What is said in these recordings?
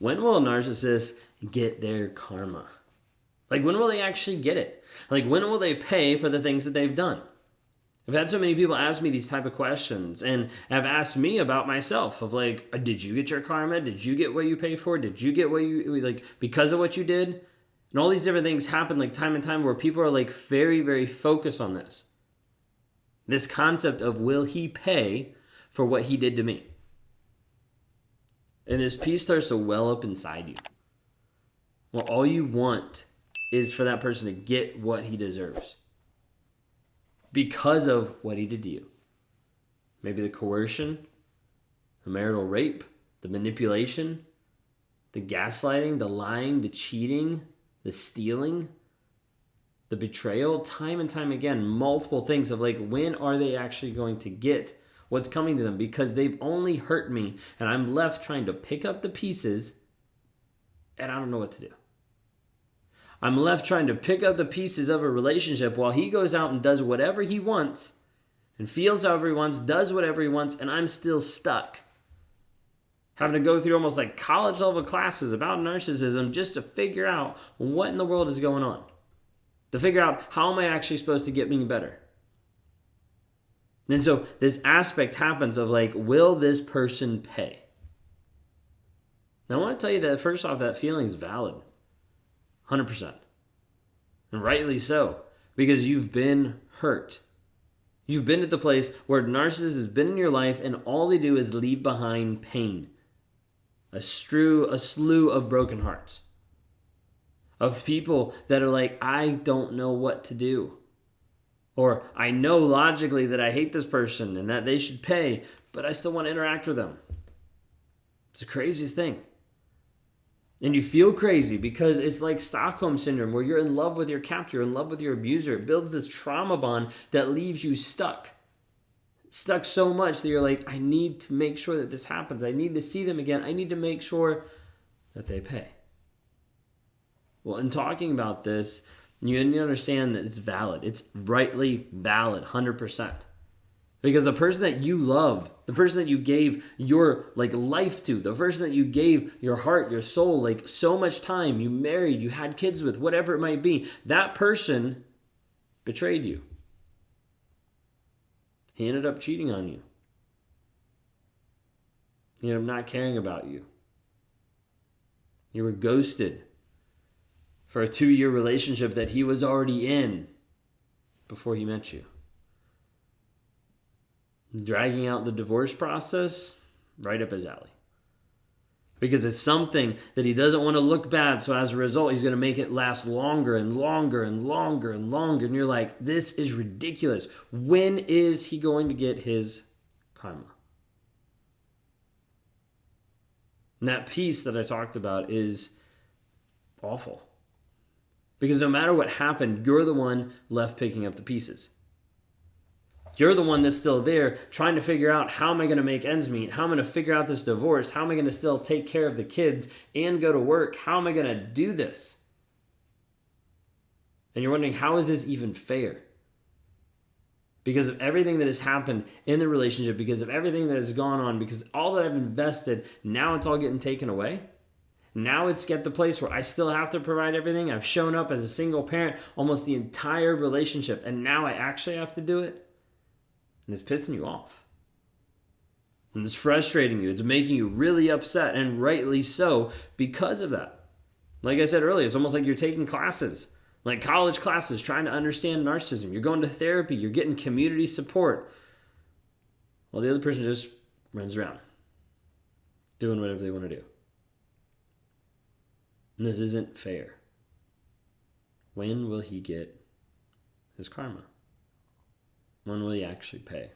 When will a narcissist get their karma? Like, when will they actually get it? Like, when will they pay for the things that they've done? I've had so many people ask me these type of questions and have asked me about myself of like, did you get your karma? Did you get what you pay for? Did you get what you, like, because of what you did? And all these different things happen like time and time where people are like very, very focused on this. This concept of, will he pay for what he did to me? And this peace starts to well up inside you. Well, all you want is for that person to get what he deserves because of what he did to you. Maybe the coercion, the marital rape, the manipulation, the gaslighting, the lying, the cheating, the stealing, the betrayal, time and time again, multiple things of like, when are they actually going to get what's coming to them? Because they've only hurt me and I'm left trying to pick up the pieces and I don't know what to do. I'm left trying to pick up the pieces of a relationship while he goes out and does whatever he wants and feels however he wants, does whatever he wants, and I'm still stuck. Having to go through almost like college level classes about narcissism just to figure out what in the world is going on. To figure out, how am I actually supposed to get me better? And so this aspect happens of like, will this person pay? Now I want to tell you that first off, that feeling is valid. 100%. And rightly so, because you've been hurt. You've been at the place where a narcissist has been in your life and all they do is leave behind pain. A slew of broken hearts. Of people that are like, I don't know what to do. Or I know logically that I hate this person and that they should pay, but I still want to interact with them. It's the craziest thing. And you feel crazy because it's like Stockholm Syndrome where you're in love with your captor, you're in love with your abuser. It builds this trauma bond that leaves you stuck. Stuck so much that you're like, I need to make sure that this happens. I need to see them again. I need to make sure that they pay. Well, in talking about this, you need to understand that it's valid. It's rightly valid, 100%. Because the person that you love, the person that you gave your like life to, the person that you gave your heart, your soul, like so much time, you married, you had kids with, whatever it might be, that person betrayed you. He ended up cheating on you. He ended up not caring about you. You were ghosted for a 2-year relationship that he was already in before he met you. Dragging out the divorce process, right up his alley. Because it's something that he doesn't want to look bad, so as a result, he's going to make it last longer and longer and longer and longer. And you're like, this is ridiculous. When is he going to get his karma? And that piece that I talked about is awful. Because no matter what happened, you're the one left picking up the pieces. You're the one that's still there trying to figure out, how am I going to make ends meet? How am I going to figure out this divorce? How am I going to still take care of the kids and go to work? How am I going to do this? And you're wondering, how is this even fair? Because of everything that has happened in the relationship, because of everything that has gone on, because all that I've invested, now it's all getting taken away. Now it's get the place where I still have to provide everything. I've shown up as a single parent almost the entire relationship, and now I actually have to do it. And it's pissing you off. And it's frustrating you. It's making you really upset, and rightly so because of that. Like I said earlier, it's almost like you're taking classes, like college classes, trying to understand narcissism. You're going to therapy. You're getting community support. While the other person just runs around, doing whatever they want to do. And this isn't fair. When will he get his karma? When will he actually pay?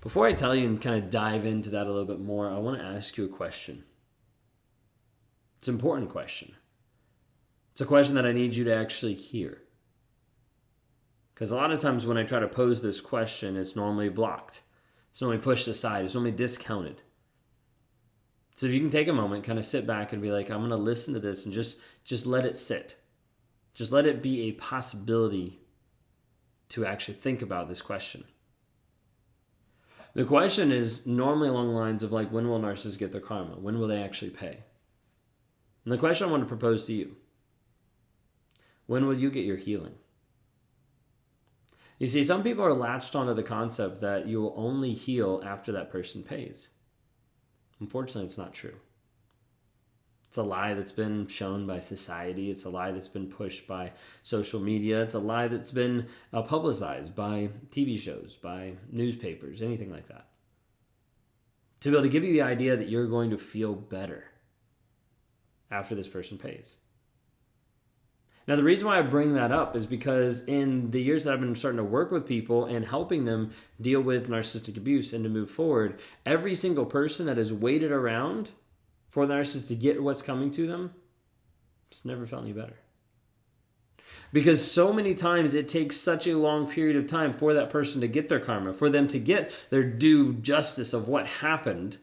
Before I tell you and kind of dive into that a little bit more, I want to ask you a question. It's an important question. It's a question that I need you to actually hear. Because a lot of times when I try to pose this question, it's normally blocked. It's normally pushed aside. It's normally discounted. So if you can take a moment, kind of sit back and be like, I'm going to listen to this and just let it sit. Just let it be a possibility to actually think about this question. The question is normally along the lines of like, when will narcissists get their karma? When will they actually pay? And the question I want to propose to you, when will you get your healing? You see, some people are latched onto the concept that you will only heal after that person pays. Unfortunately, it's not true. It's a lie that's been shown by society. It's a lie that's been pushed by social media. It's a lie that's been publicized by TV shows, by newspapers, anything like that. To be able to give you the idea that you're going to feel better after this person pays. Now, the reason why I bring that up is because in the years that I've been starting to work with people and helping them deal with narcissistic abuse and to move forward, every single person that has waited around for the narcissist to get what's coming to them, it's never felt any better. Because so many times it takes such a long period of time for that person to get their karma, for them to get their due justice of what happened.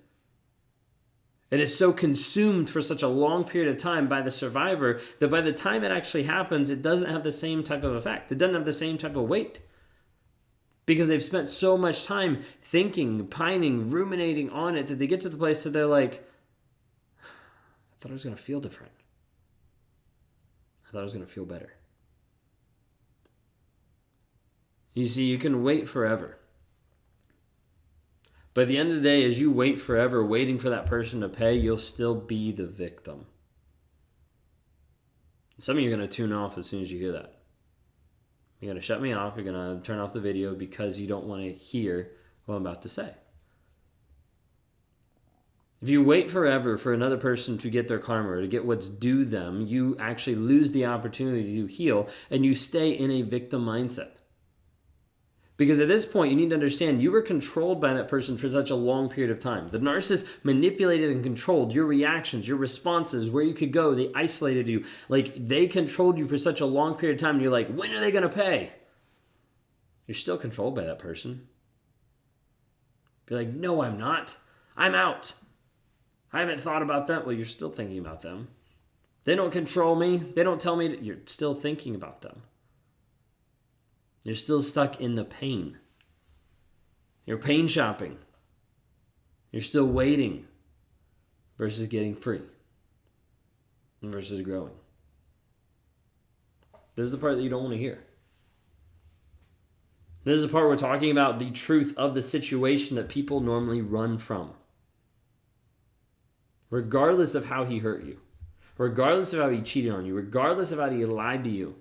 It is so consumed for such a long period of time by the survivor that by the time it actually happens, it doesn't have the same type of effect. It doesn't have the same type of weight. Because they've spent so much time thinking, pining, ruminating on it that they get to the place that they're like, I thought I was going to feel different. I thought I was going to feel better. You see, you can wait forever. But at the end of the day, as you wait forever, waiting for that person to pay, you'll still be the victim. Some of you are going to tune off as soon as you hear that. You're going to shut me off. You're going to turn off the video because you don't want to hear what I'm about to say. If you wait forever for another person to get their karma or to get what's due them, you actually lose the opportunity to heal and you stay in a victim mindset. Because at this point, you need to understand you were controlled by that person for such a long period of time. The narcissist manipulated and controlled your reactions, your responses, where you could go. They isolated you. Like, they controlled you for such a long period of time. And you're like, when are they going to pay? You're still controlled by that person. You're like, no, I'm not. I'm out. I haven't thought about that. Well, you're still thinking about them. They don't control me. They don't tell me that you're still thinking about them. You're still stuck in the pain. You're pain shopping. You're still waiting versus getting free versus growing. This is the part that you don't want to hear. This is the part where we're talking about the truth of the situation that people normally run from. Regardless of how he hurt you, regardless of how he cheated on you, regardless of how he lied to you,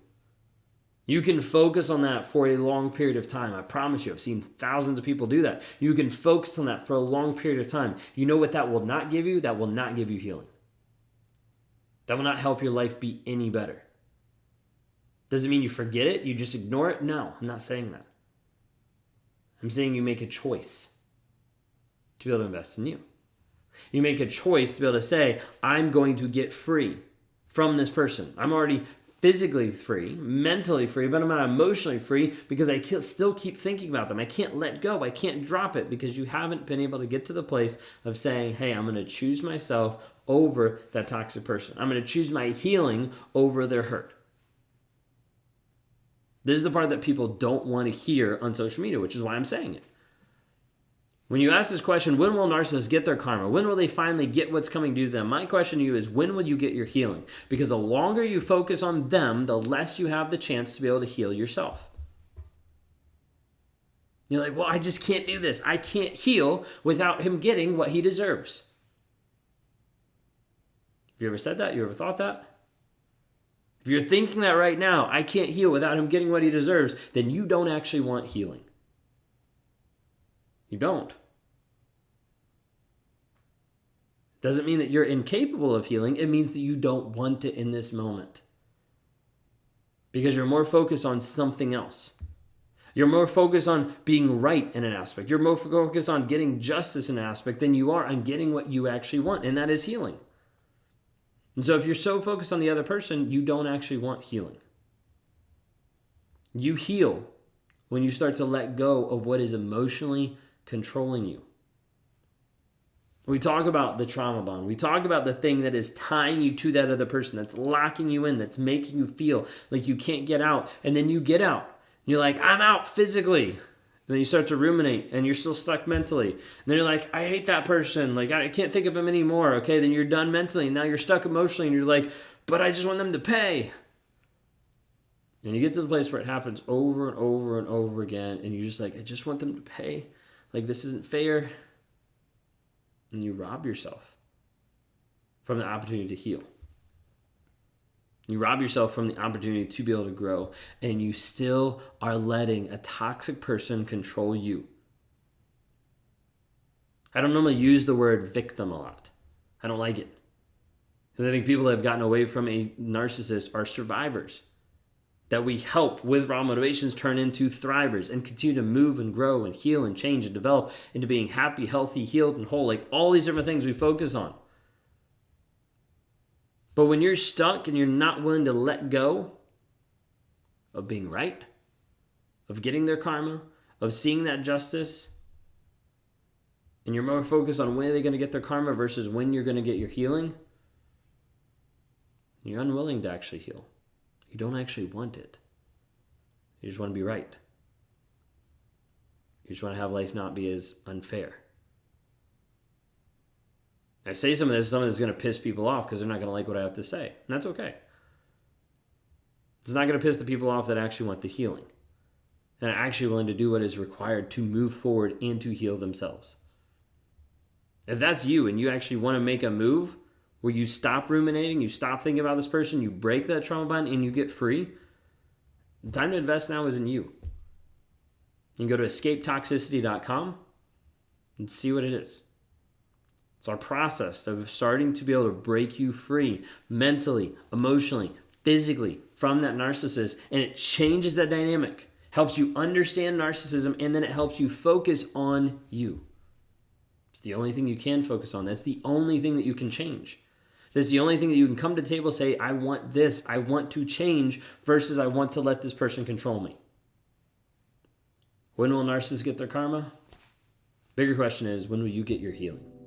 you can focus on that for a long period of time. I promise you, I've seen thousands of people do that. You can focus on that for a long period of time. You know what that will not give you? That will not give you healing. That will not help your life be any better. Does it mean you forget it? You just ignore it? No, I'm not saying that. I'm saying you make a choice to be able to invest in you. You make a choice to be able to say, I'm going to get free from this person. I'm already physically free, mentally free, but I'm not emotionally free because I still keep thinking about them. I can't let go. I can't drop it because you haven't been able to get to the place of saying, hey, I'm going to choose myself over that toxic person. I'm going to choose my healing over their hurt. This is the part that people don't want to hear on social media, which is why I'm saying it. When you ask this question, when will narcissists get their karma? When will they finally get what's coming due to them? My question to you is, when will you get your healing? Because the longer you focus on them, the less you have the chance to be able to heal yourself. You're like, well, I just can't do this. I can't heal without him getting what he deserves. Have you ever said that? You ever thought that? If you're thinking that right now, I can't heal without him getting what he deserves, then you don't actually want healing. You don't. Doesn't mean that you're incapable of healing. It means that you don't want it in this moment. Because you're more focused on something else. You're more focused on being right in an aspect. You're more focused on getting justice in an aspect than you are on getting what you actually want, and that is healing. And so if you're so focused on the other person, you don't actually want healing. You heal when you start to let go of what is emotionally controlling you. We talk about the trauma bond. We talk about the thing that is tying you to that other person, that's locking you in, that's making you feel like you can't get out. And then you get out. You're like, I'm out physically. And then you start to ruminate and you're still stuck mentally. And then you're like, I hate that person. Like, I can't think of him anymore. Okay, then you're done mentally. And now you're stuck emotionally and you're like, but I just want them to pay. And you get to the place where it happens over and over and over again. And you're just like, I just want them to pay. Like, this isn't fair. And you rob yourself from the opportunity to heal. You rob yourself from the opportunity to be able to grow, and you still are letting a toxic person control you. I don't normally use the word victim a lot. I don't like it. Because I think people that have gotten away from a narcissist are survivors that we help with raw motivations turn into thrivers and continue to move and grow and heal and change and develop into being happy, healthy, healed, and whole. Like all these different things we focus on. But when you're stuck and you're not willing to let go of being right, of getting their karma, of seeing that justice, and you're more focused on when they're going to get their karma versus when you're going to get your healing, you're unwilling to actually heal. You don't actually want it. You just want to be right. You just want to have life not be as unfair. I say some of this is going to piss people off because they're not going to like what I have to say. And that's okay. It's not going to piss the people off that actually want the healing and are actually willing to do what is required to move forward and to heal themselves. If that's you and you actually want to make a move where you stop ruminating, you stop thinking about this person, you break that trauma bond, and you get free, the time to invest now is in you. You can go to escapetoxicity.com and see what it is. It's our process of starting to be able to break you free mentally, emotionally, physically from that narcissist, and it changes that dynamic, helps you understand narcissism, and then it helps you focus on you. It's the only thing you can focus on. That's the only thing that you can change. That's the only thing that you can come to the table and say, I want this, I want to change, versus I want to let this person control me. When will narcissists get their karma? Bigger question is, when will you get your healing?